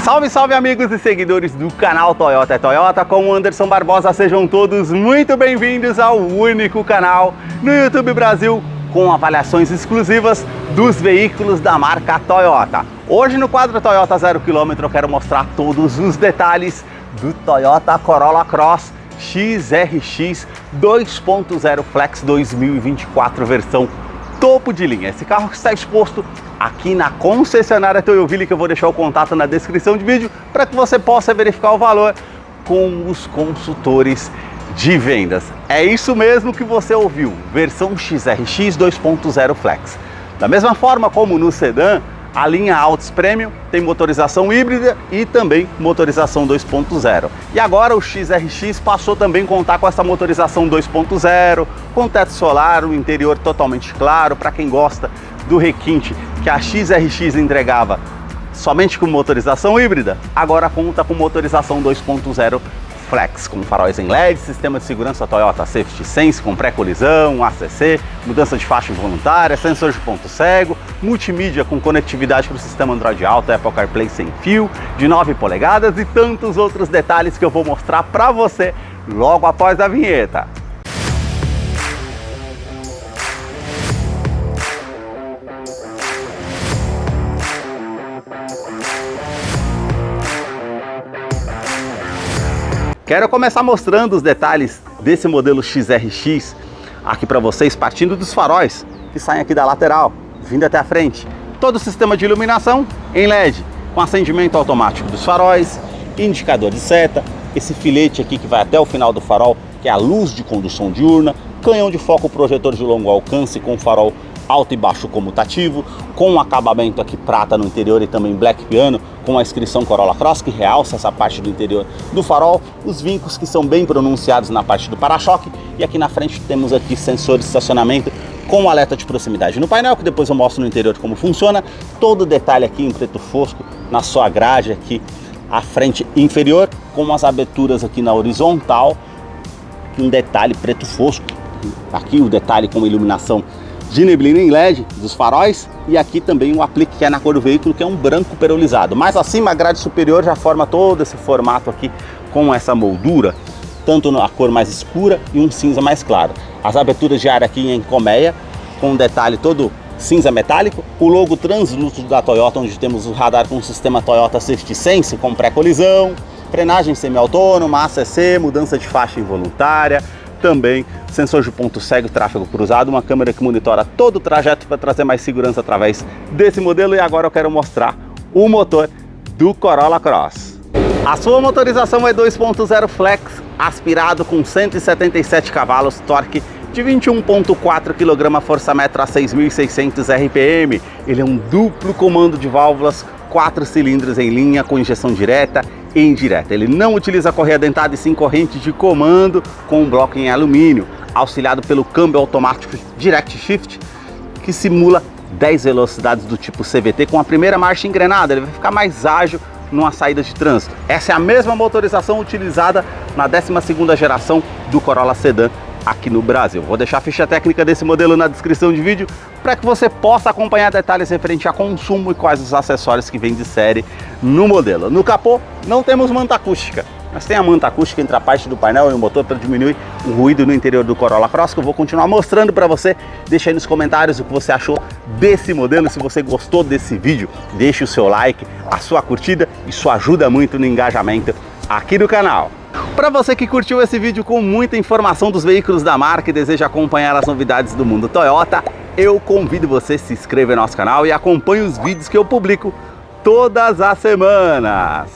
Salve, salve amigos e seguidores do canal Toyota é Toyota, com o Anderson Barbosa, sejam todos muito bem-vindos ao único canal no YouTube Brasil com avaliações exclusivas dos veículos da marca Toyota. Hoje no quadro Toyota 0 km eu quero mostrar todos os detalhes do Toyota Corolla Cross XRX 2.0 Flex 2024 versão topo de linha. Esse carro que está exposto aqui na concessionária Toyoville, que eu vou deixar o contato na descrição de vídeo para que você possa verificar o valor com os consultores de vendas. É isso mesmo que você ouviu, versão XRX 2.0 Flex. Da mesma forma como no sedã, a linha Altis Premium tem motorização híbrida e também motorização 2.0. E agora o XRX passou também a contar com essa motorização 2.0, com teto solar, o interior totalmente claro, para quem gosta do requinte que a XRX entregava somente com motorização híbrida, agora conta com motorização 2.0 Flex, com faróis em LED, sistema de segurança Toyota Safety Sense com pré-colisão, ACC, mudança de faixa involuntária, sensor de ponto cego, multimídia com conectividade para o sistema Android Auto, Apple CarPlay sem fio, de 9 polegadas e tantos outros detalhes que eu vou mostrar para você logo após a vinheta. Quero começar mostrando os detalhes desse modelo XRX aqui para vocês, partindo dos faróis que saem aqui da lateral, vindo até a frente. Todo o sistema de iluminação em LED, com acendimento automático dos faróis, indicador de seta, esse filete aqui que vai até o final do farol, que é a luz de condução diurna, canhão de foco projetor de longo alcance com farol alto e baixo comutativo, com um acabamento aqui prata no interior e também black piano, com a inscrição Corolla Cross, que realça essa parte do interior do farol, os vincos que são bem pronunciados na parte do para-choque, e aqui na frente temos aqui sensor de estacionamento com alerta de proximidade no painel, que depois eu mostro no interior como funciona, todo detalhe aqui em preto fosco na sua grade aqui à frente inferior, com as aberturas aqui na horizontal, um detalhe preto fosco, aqui o detalhe com iluminação de neblina em LED dos faróis, e aqui também um aplique que é na cor do veículo, que é um branco perolizado. Mais acima, a grade superior já forma todo esse formato aqui com essa moldura, tanto na cor mais escura e um cinza mais claro. As aberturas de ar aqui em colmeia, com um detalhe todo cinza metálico, o logo translúcido da Toyota, onde temos o radar com o sistema Toyota Safety Sense com pré-colisão, frenagem semi-autônoma, ACC, mudança de faixa involuntária, também sensor de ponto cego e tráfego cruzado, uma câmera que monitora todo o trajeto para trazer mais segurança através desse modelo. E agora eu quero mostrar o motor do Corolla Cross. A sua motorização é 2.0 Flex, aspirado com 177 cavalos, torque de 21.4 kgfm a 6.600 RPM. Ele é um duplo comando de válvulas, 4 cilindros em linha com injeção direta e indireta. Ele não utiliza correia dentada e sim corrente de comando com um bloco em alumínio, auxiliado pelo câmbio automático Direct Shift, que simula 10 velocidades do tipo CVT com a primeira marcha engrenada. Ele vai ficar mais ágil numa saída de trânsito. Essa é a mesma motorização utilizada na 12ª geração do Corolla Sedan aqui no Brasil. Vou deixar a ficha técnica desse modelo na descrição de vídeo para que você possa acompanhar detalhes referente a consumo e quais os acessórios que vêm de série no modelo. No capô não temos manta acústica, mas tem a manta acústica entre a parte do painel e o motor para diminuir o ruído no interior do Corolla Cross, que eu vou continuar mostrando para você. Deixa aí nos comentários o que você achou desse modelo. Se você gostou desse vídeo, deixe o seu like, a sua curtida, isso ajuda muito no engajamento aqui do canal. Para você que curtiu esse vídeo com muita informação dos veículos da marca e deseja acompanhar as novidades do mundo Toyota, eu convido você a se inscrever no nosso canal e acompanhe os vídeos que eu publico todas as semanas.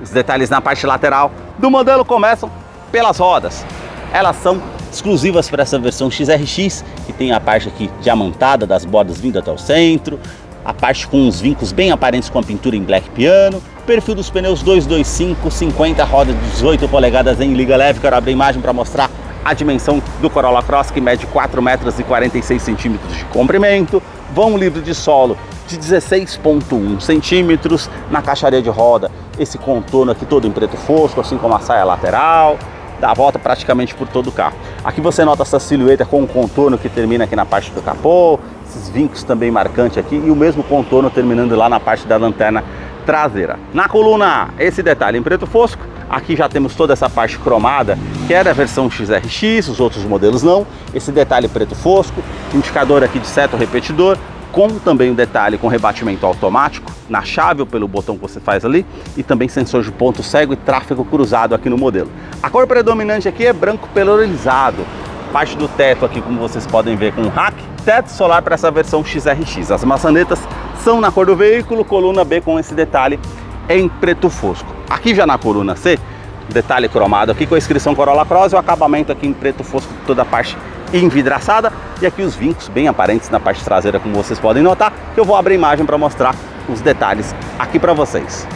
Os detalhes na parte lateral do modelo começam pelas rodas. Elas são exclusivas para essa versão XRX, que tem a parte aqui diamantada das bordas vindo até o centro, a parte com os vincos bem aparentes com a pintura em black piano, perfil dos pneus 225, 50 rodas de 18 polegadas em liga leve. Quero abrir a imagem para mostrar a dimensão do Corolla Cross, que mede 4,46 m de comprimento, vão livre de solo de 16,1 centímetros, na caixaria de roda esse contorno aqui todo em preto fosco, assim como a saia lateral, dá a volta praticamente por todo o carro. Aqui você nota essa silhueta com um contorno que termina aqui na parte do capô, esses vincos também marcantes aqui e o mesmo contorno terminando lá na parte da lanterna traseira. Na coluna A, esse detalhe em preto fosco. Aqui já temos toda essa parte cromada, que é da versão XRX, os outros modelos não. Esse detalhe preto fosco, indicador aqui de seto repetidor, com também um detalhe com rebatimento automático, na chave ou pelo botão que você faz ali, e também sensor de ponto cego e tráfego cruzado aqui no modelo. A cor predominante aqui é branco perorizado. Parte do teto aqui, como vocês podem ver, com rack, teto solar para essa versão XRX. As maçanetas são na cor do veículo, coluna B com esse detalhe em preto fosco. Aqui já na coluna C, detalhe cromado aqui com a inscrição Corolla Cross e o acabamento aqui em preto fosco, toda a parte envidraçada, e aqui os vincos bem aparentes na parte traseira, como vocês podem notar, que eu vou abrir a imagem para mostrar os detalhes aqui para vocês.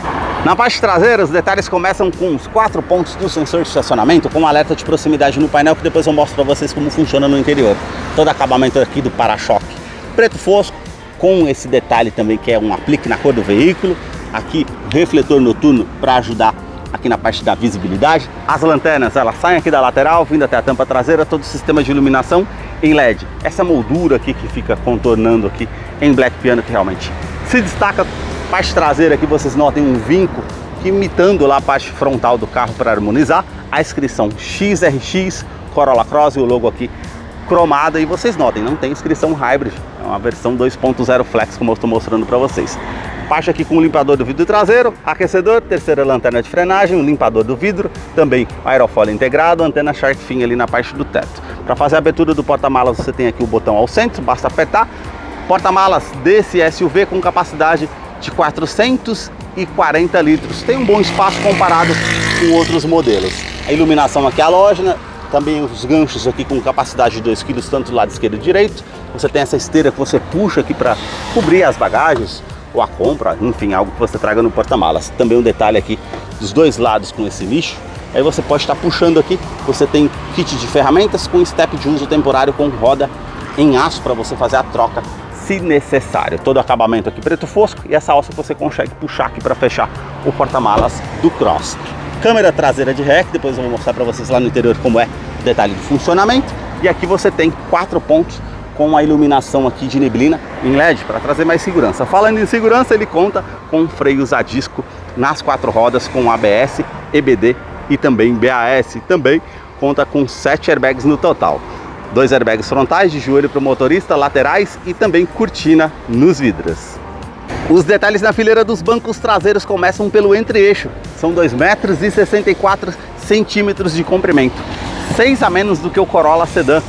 Na parte traseira, os detalhes começam com os 4 pontos do sensor de estacionamento, com um alerta de proximidade no painel, que depois eu mostro para vocês como funciona no interior. Todo acabamento aqui do para-choque preto fosco, com esse detalhe também que é um aplique na cor do veículo. Aqui refletor noturno para ajudar aqui na parte da visibilidade. As lanternas, elas saem aqui da lateral, vindo até a tampa traseira, todo o sistema de iluminação em LED. Essa moldura aqui que fica contornando aqui em Black Piano, que realmente se destaca. Parte traseira aqui vocês notem um vinco que imitando lá a parte frontal do carro para harmonizar. A inscrição XRX, Corolla Cross e o logo aqui cromada, e vocês notem, não tem inscrição Hybrid, é uma versão 2.0 Flex, como eu estou mostrando para vocês. Parte aqui com o limpador do vidro traseiro, aquecedor, terceira lanterna de frenagem, um limpador do vidro, também aerofólio integrado, antena Shark Fin ali na parte do teto. Para fazer a abertura do porta-malas você tem aqui o botão ao centro, basta apertar. Porta-malas desse SUV com capacidade de 440 litros, tem um bom espaço comparado com outros modelos. A iluminação aqui halógena, também os ganchos aqui com capacidade de 2 kg, tanto do lado esquerdo e direito. Você tem essa esteira que você puxa aqui para cobrir as bagagens ou a compra, enfim, algo que você traga no porta-malas. Também um detalhe aqui dos dois lados com esse nicho. Aí você pode estar puxando aqui, você tem kit de ferramentas com step de uso temporário com roda em aço para você fazer a troca se necessário. Todo o acabamento aqui preto fosco e essa alça que você consegue puxar aqui para fechar o porta-malas do Cross. Câmera traseira de ré, que depois eu vou mostrar para vocês lá no interior como é o detalhe de funcionamento. E aqui você tem 4 pontos com a iluminação aqui de neblina em LED para trazer mais segurança. Falando em segurança, ele conta com freios a disco nas 4 rodas com ABS, EBD e também BAS. Também conta com 7 airbags no total. 2 airbags frontais de joelho para o motorista, laterais e também cortina nos vidros. Os detalhes na fileira dos bancos traseiros começam pelo entre-eixo. São 2,64 m de comprimento, 6 a menos do que o Corolla Sedan.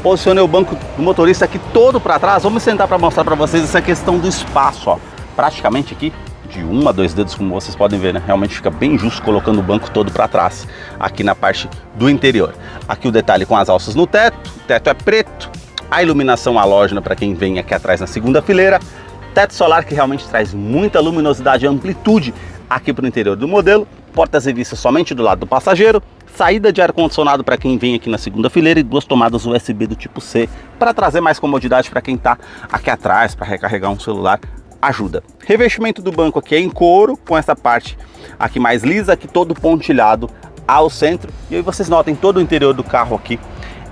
Posicionei o banco do motorista aqui todo para trás. Vamos sentar para mostrar para vocês essa questão do espaço, ó. Praticamente aqui de 1 a 2 dedos, como vocês podem ver, né? Realmente fica bem justo colocando o banco todo para trás, aqui na parte do interior. Aqui o detalhe com as alças no teto, o teto é preto, a iluminação halógena para quem vem aqui atrás na segunda fileira, teto solar que realmente traz muita luminosidade e amplitude aqui para o interior do modelo, portas revistas somente do lado do passageiro, saída de ar-condicionado para quem vem aqui na segunda fileira e 2 tomadas USB do tipo C para trazer mais comodidade para quem está aqui atrás, para recarregar um celular. Ajuda. Revestimento do banco aqui é em couro, com essa parte aqui mais lisa, aqui todo pontilhado ao centro. E aí vocês notem todo o interior do carro aqui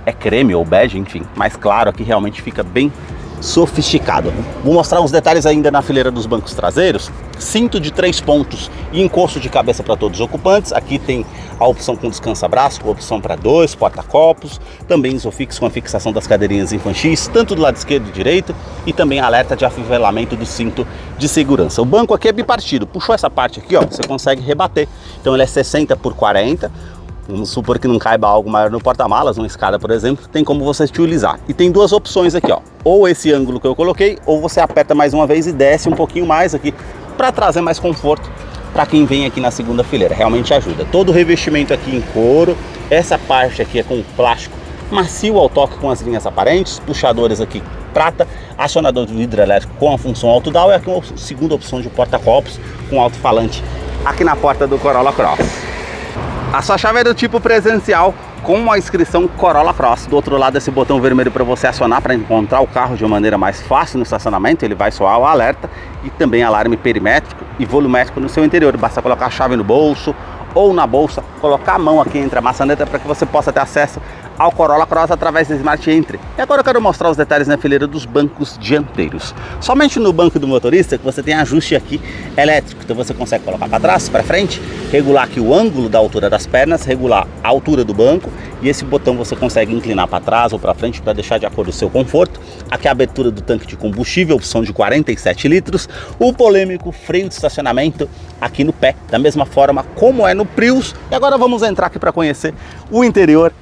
é creme ou bege, enfim, mais claro, aqui realmente fica bem sofisticado. Vou mostrar uns detalhes ainda na fileira dos bancos traseiros. Cinto de 3 pontos e encosto de cabeça para todos os ocupantes. Aqui tem a opção com descansa-braço, com opção para 2 porta-copos, também isofix com a fixação das cadeirinhas infantis, tanto do lado esquerdo e direito, e também alerta de afivelamento do cinto de segurança. O banco aqui é bipartido, puxou essa parte aqui, ó, você consegue rebater. Então ele é 60 por 40. Vamos supor que não caiba algo maior no porta-malas, uma escada, por exemplo, tem como você utilizar. E tem 2 opções aqui, ó. Ou esse ângulo que eu coloquei, ou você aperta mais uma vez e desce um pouquinho mais aqui para trazer mais conforto para quem vem aqui na segunda fileira. Realmente ajuda. Todo o revestimento aqui em couro, essa parte aqui é com plástico macio ao toque com as linhas aparentes, puxadores aqui prata, acionador de vidro elétrico com a função auto-down e aqui uma segunda opção de porta-copos com alto-falante aqui na porta do Corolla Cross. A sua chave é do tipo presencial com a inscrição Corolla Cross. Do outro lado esse botão vermelho para você acionar para encontrar o carro de uma maneira mais fácil no estacionamento. Ele vai soar o alerta e também alarme perimétrico e volumétrico no seu interior. Basta colocar a chave no bolso ou na bolsa, colocar a mão aqui entre a maçaneta para que você possa ter acesso ao Corolla Cross através da Smart Entry. E agora eu quero mostrar os detalhes na fileira dos bancos dianteiros. Somente no banco do motorista que você tem ajuste aqui elétrico, então você consegue colocar para trás, para frente, regular aqui o ângulo da altura das pernas, regular a altura do banco, e esse botão você consegue inclinar para trás ou para frente para deixar de acordo com o seu conforto. Aqui a abertura do tanque de combustível, opção de 47 litros, o polêmico freio de estacionamento aqui no pé, da mesma forma como é no Prius. E agora vamos entrar aqui para conhecer o interior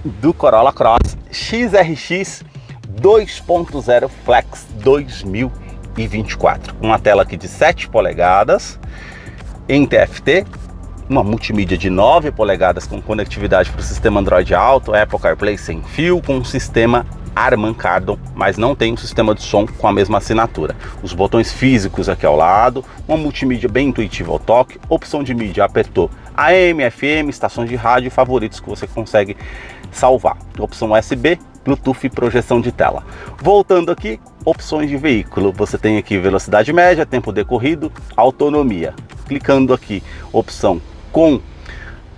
do Corolla Cross XRX 2.0 Flex 2024, com uma tela aqui de 7 polegadas em TFT, uma multimídia de 9 polegadas com conectividade para o sistema Android Auto, Apple CarPlay sem fio, com um sistema Harman Kardon, mas não tem um sistema de som com a mesma assinatura. Os botões físicos aqui ao lado, uma multimídia bem intuitiva ao toque, opção de mídia, apertou AM, FM, estação de rádio e favoritos que você consegue salvar. Opção USB, Bluetooth e projeção de tela. Voltando aqui, opções de veículo. Você tem aqui velocidade média, tempo decorrido, autonomia. Clicando aqui, opção com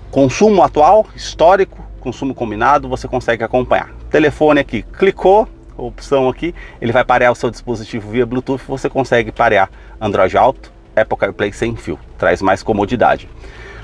consumo atual, histórico, consumo combinado, você consegue acompanhar. Telefone aqui, clicou, opção aqui, ele vai parear o seu dispositivo via Bluetooth, você consegue parear Android Auto, Apple CarPlay sem fio, traz mais comodidade.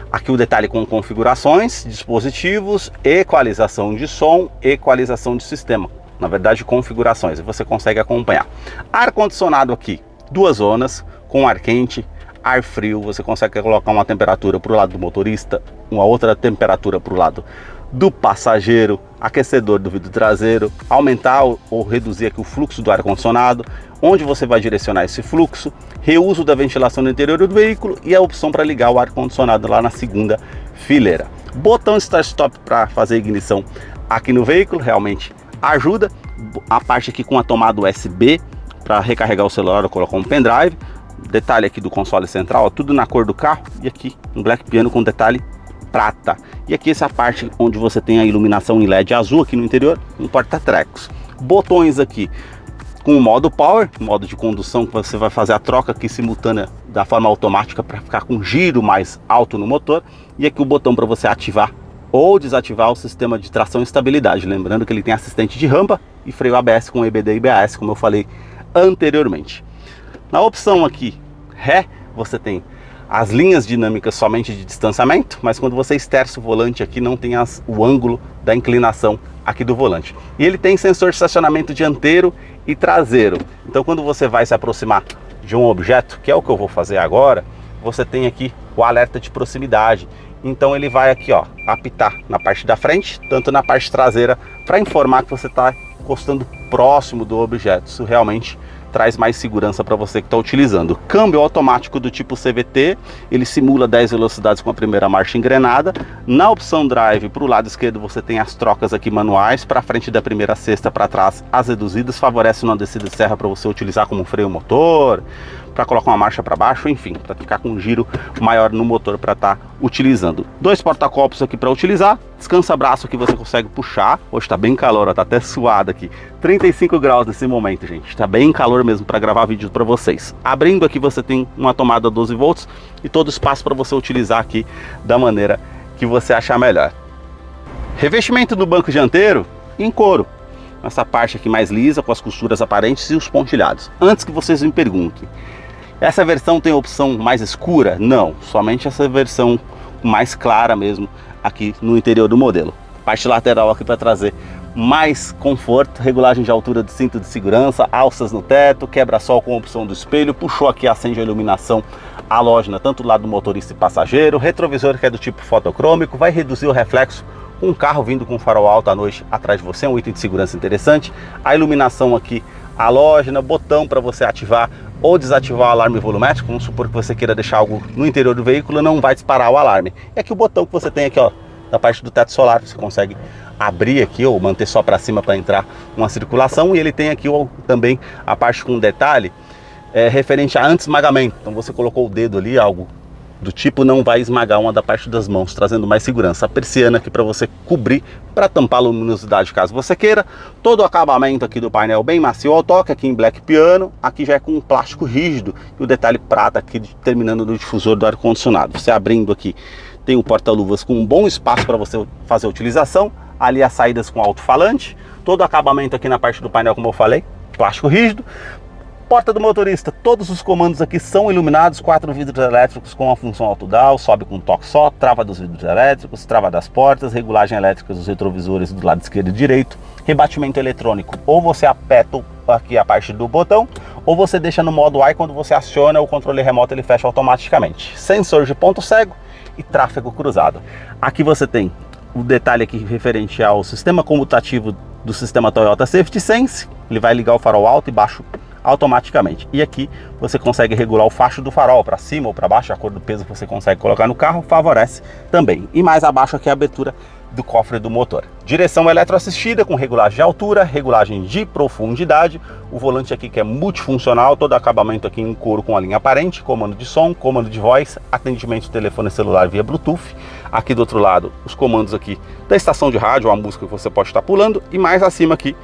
Aqui o detalhe com configurações, dispositivos, equalização de som, equalização de sistema. Na verdade, configurações, e você consegue acompanhar. Ar-condicionado aqui, 2 zonas, com ar quente, ar frio. Você consegue colocar uma temperatura para o lado do motorista, uma outra temperatura para o lado do passageiro, aquecedor do vidro traseiro, aumentar ou reduzir aqui o fluxo do ar-condicionado, onde você vai direcionar esse fluxo, reuso da ventilação no interior do veículo e a opção para ligar o ar-condicionado lá na segunda fileira. Botão Start-Stop para fazer ignição aqui no veículo, realmente ajuda. A parte aqui com a tomada USB para recarregar o celular ou colocar um pendrive. Detalhe aqui do console central, ó, tudo na cor do carro, e aqui um Black Piano com detalhe prata. E aqui essa parte onde você tem a iluminação em LED azul aqui no interior, um porta-trecos. Botões aqui com o modo Power, modo de condução, que você vai fazer a troca aqui simultânea da forma automática para ficar com giro mais alto no motor. E aqui o botão para você ativar ou desativar o sistema de tração e estabilidade. Lembrando que ele tem assistente de rampa e freio ABS com EBD e ABS, como eu falei anteriormente. Na opção aqui Ré, você tem as linhas dinâmicas somente de distanciamento, mas quando você esterça o volante aqui não tem o ângulo da inclinação aqui do volante. E ele tem sensor de estacionamento dianteiro e traseiro. Então quando você vai se aproximar de um objeto, que é o que eu vou fazer agora, você tem aqui o alerta de proximidade. Então ele vai aqui, ó, apitar na parte da frente, tanto na parte traseira, para informar que você está encostando próximo do objeto. Isso realmente traz mais segurança para você que está utilizando. Câmbio automático do tipo CVT, ele simula 10 velocidades com a primeira marcha engrenada. Na opção Drive, para o lado esquerdo, você tem as trocas aqui manuais, para frente da primeira sexta, para trás as reduzidas, favorece uma descida de serra para você utilizar como freio motor, para colocar uma marcha para baixo, enfim, para ficar com um giro maior no motor para estar utilizando. 2 porta-copos aqui para utilizar, descansa-braço que você consegue puxar. Hoje está bem calor, ó, tá até suado aqui, 35 graus nesse momento, gente, está bem calor mesmo para gravar vídeo para vocês. Abrindo aqui você tem uma tomada 12 volts e todo espaço para você utilizar aqui da maneira que você achar melhor. Revestimento do banco dianteiro em couro, essa parte aqui mais lisa, com as costuras aparentes e os pontilhados. Antes que vocês me perguntem, essa versão tem opção mais escura? Não, somente essa versão mais clara mesmo aqui no interior do modelo. Parte lateral aqui para trazer mais conforto, regulagem de altura de cinto de segurança, alças no teto, quebra-sol com opção do espelho, puxou aqui, acende a iluminação halógena, tanto do lado do motorista e passageiro, retrovisor que é do tipo fotocrômico, vai reduzir o reflexo com um carro vindo com farol alto à noite atrás de você, um item de segurança interessante. A iluminação aqui halógena, botão para você ativar ou desativar o alarme volumétrico. Vamos supor que você queira deixar algo no interior do veículo, não vai disparar o alarme. E aqui o botão que você tem aqui, ó, na parte do teto solar, você consegue abrir aqui ou manter só para cima para entrar uma circulação. E ele tem aqui também a parte com detalhe referente a anti-esmagamento. Então você colocou o dedo ali, algo do tipo, não vai esmagar uma da parte das mãos, trazendo mais segurança. A persiana aqui para você cobrir, para tampar a luminosidade caso você queira. Todo o acabamento aqui do painel bem macio ao toque, aqui em Black Piano. Aqui já é com um plástico rígido e o detalhe prata aqui terminando no difusor do ar-condicionado. Você abrindo aqui tem o porta-luvas com um bom espaço para você fazer a utilização. ali as saídas com alto-falante, todo o acabamento aqui na parte do painel, como eu falei, plástico rígido. Porta do motorista, todos os comandos aqui são iluminados, 4 vidros elétricos com a função auto-down, sobe com um toque só, trava dos vidros elétricos, trava das portas, regulagem elétrica dos retrovisores do lado esquerdo e direito, rebatimento eletrônico, ou você aperta aqui a parte do botão, ou você deixa no modo A e quando você aciona o controle remoto ele fecha automaticamente. Sensor de ponto cego e tráfego cruzado. Aqui você tem o detalhe aqui referente ao sistema comutativo do sistema Toyota Safety Sense, ele vai ligar o farol alto e baixo automaticamente. E aqui você consegue regular o facho do farol para cima ou para baixo, de acordo com o peso que você consegue colocar no carro, favorece também. E mais abaixo aqui a abertura do cofre do motor. Direção eletroassistida com regulagem de altura, regulagem de profundidade. O volante aqui que é multifuncional, todo acabamento aqui em couro com a linha aparente, comando de som, comando de voz, atendimento de telefone celular via Bluetooth. Aqui do outro lado os comandos aqui da estação de rádio, a música que você pode estar pulando, e mais acima aqui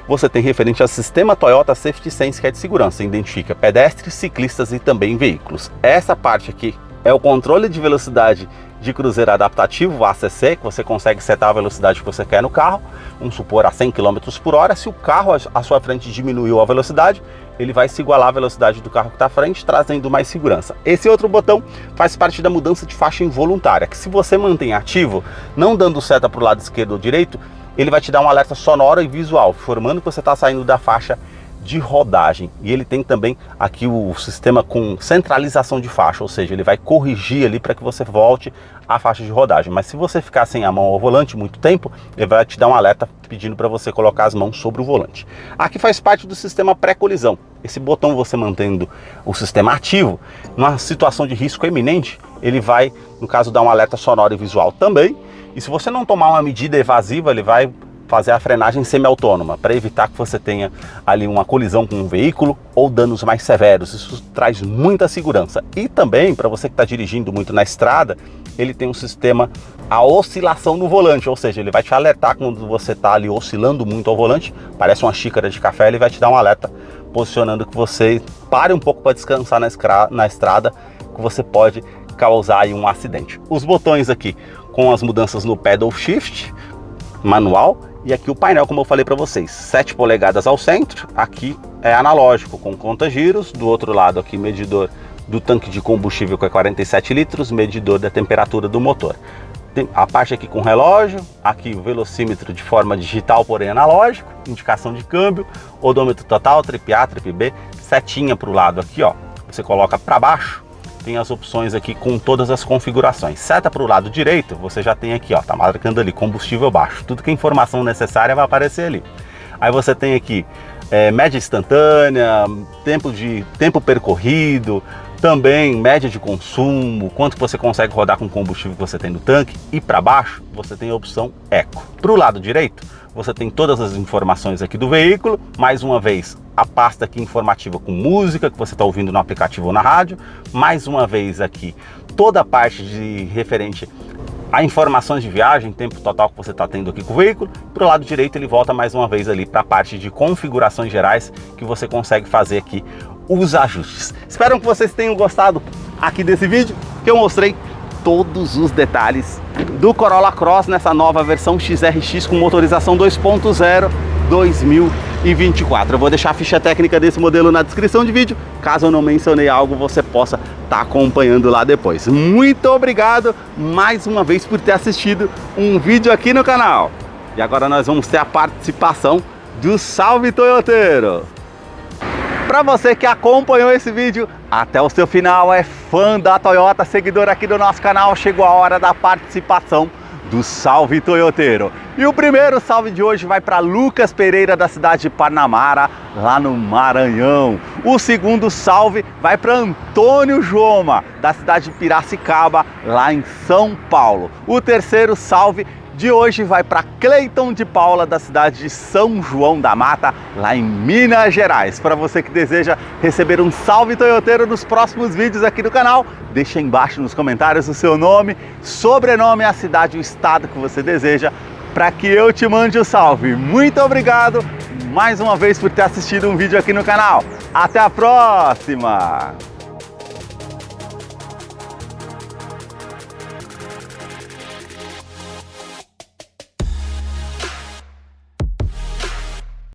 você tem referente ao sistema Toyota Safety Sense, que é de segurança, identifica pedestres, ciclistas e também veículos. Essa parte aqui é o controle de velocidade de cruzeiro adaptativo, o ACC, que você consegue setar a velocidade que você quer no carro, vamos supor a 100 km por hora. Se o carro à sua frente diminuiu a velocidade, ele vai se igualar à velocidade do carro que está à frente, trazendo mais segurança. Esse outro botão faz parte da mudança de faixa involuntária, que se você mantém ativo, não dando seta para o lado esquerdo ou direito, ele vai te dar um alerta sonoro e visual, informando que você está saindo da faixa de rodagem. E ele tem também aqui o sistema com centralização de faixa, ou seja, ele vai corrigir ali para que você volte à faixa de rodagem. Mas se você ficar sem a mão ao volante muito tempo, ele vai te dar um alerta pedindo para você colocar as mãos sobre o volante. Aqui faz parte do sistema pré-colisão. Esse botão, você mantendo o sistema ativo, numa situação de risco iminente, ele vai, no caso, dar um alerta sonoro e visual também. E se você não tomar uma medida evasiva, ele vai fazer a frenagem semi-autônoma, para evitar que você tenha ali uma colisão com um veículo ou danos mais severos. Isso traz muita segurança. E também, para você que está dirigindo muito na estrada, ele tem um sistema, a oscilação no volante, ou seja, ele vai te alertar quando você está ali oscilando muito ao volante, parece uma xícara de café, ele vai te dar um alerta posicionando que você pare um pouco para descansar na estrada, que você pode causar aí um acidente. Os botões aqui com as mudanças no pedal shift manual, e aqui o painel, como eu falei para vocês, 7 polegadas ao centro, aqui é analógico com conta-giros, do outro lado aqui medidor do tanque de combustível, que é 47 litros, medidor da temperatura do motor. Tem a parte aqui com relógio, aqui o velocímetro de forma digital, porém analógico, indicação de câmbio, odômetro total, trip A, trip B, setinha para o lado aqui, ó, você coloca para baixo, tem as opções aqui com todas as configurações. Seta para o lado direito, você já tem aqui, ó, tá marcando ali combustível baixo, tudo que é informação necessária vai aparecer ali. Aí você tem aqui média instantânea, tempo percorrido, também média de consumo, quanto você consegue rodar com o combustível que você tem no tanque, e para baixo você tem a opção Eco. Para o lado direito, você tem todas as informações aqui do veículo, mais uma vez a pasta aqui informativa com música que você está ouvindo no aplicativo ou na rádio, mais uma vez aqui toda a parte de referente a informações de viagem, tempo total que você está tendo aqui com o veículo. Para o lado direito ele volta mais uma vez ali para a parte de configurações gerais, que você consegue fazer aqui os ajustes. Espero que vocês tenham gostado aqui desse vídeo, que eu mostrei todos os detalhes do Corolla Cross nessa nova versão XRX com motorização 2.0 2024. Eu vou deixar a ficha técnica desse modelo na descrição de vídeo, caso eu não mencionei algo, você possa estar acompanhando lá depois. Muito obrigado mais uma vez por ter assistido um vídeo aqui no canal. E agora nós vamos ter a participação do Salve Toyoteiro. Para você que acompanhou esse vídeo até o seu final, é fã da Toyota, seguidor aqui do nosso canal, chegou a hora da participação do Salve Toyoteiro. E o primeiro salve de hoje vai para Lucas Pereira, da cidade de Parnamara, lá no Maranhão. O segundo salve vai para Antônio Joma, da cidade de Piracicaba, lá em São Paulo. O terceiro salve de hoje vai para Cleiton de Paula, da cidade de São João da Mata, lá em Minas Gerais. Para você que deseja receber um Salve Toyoteiro nos próximos vídeos aqui do canal, deixa aí embaixo nos comentários o seu nome, sobrenome, a cidade e o estado que você deseja, para que eu te mande o salve. Muito obrigado mais uma vez por ter assistido um vídeo aqui no canal. Até a próxima!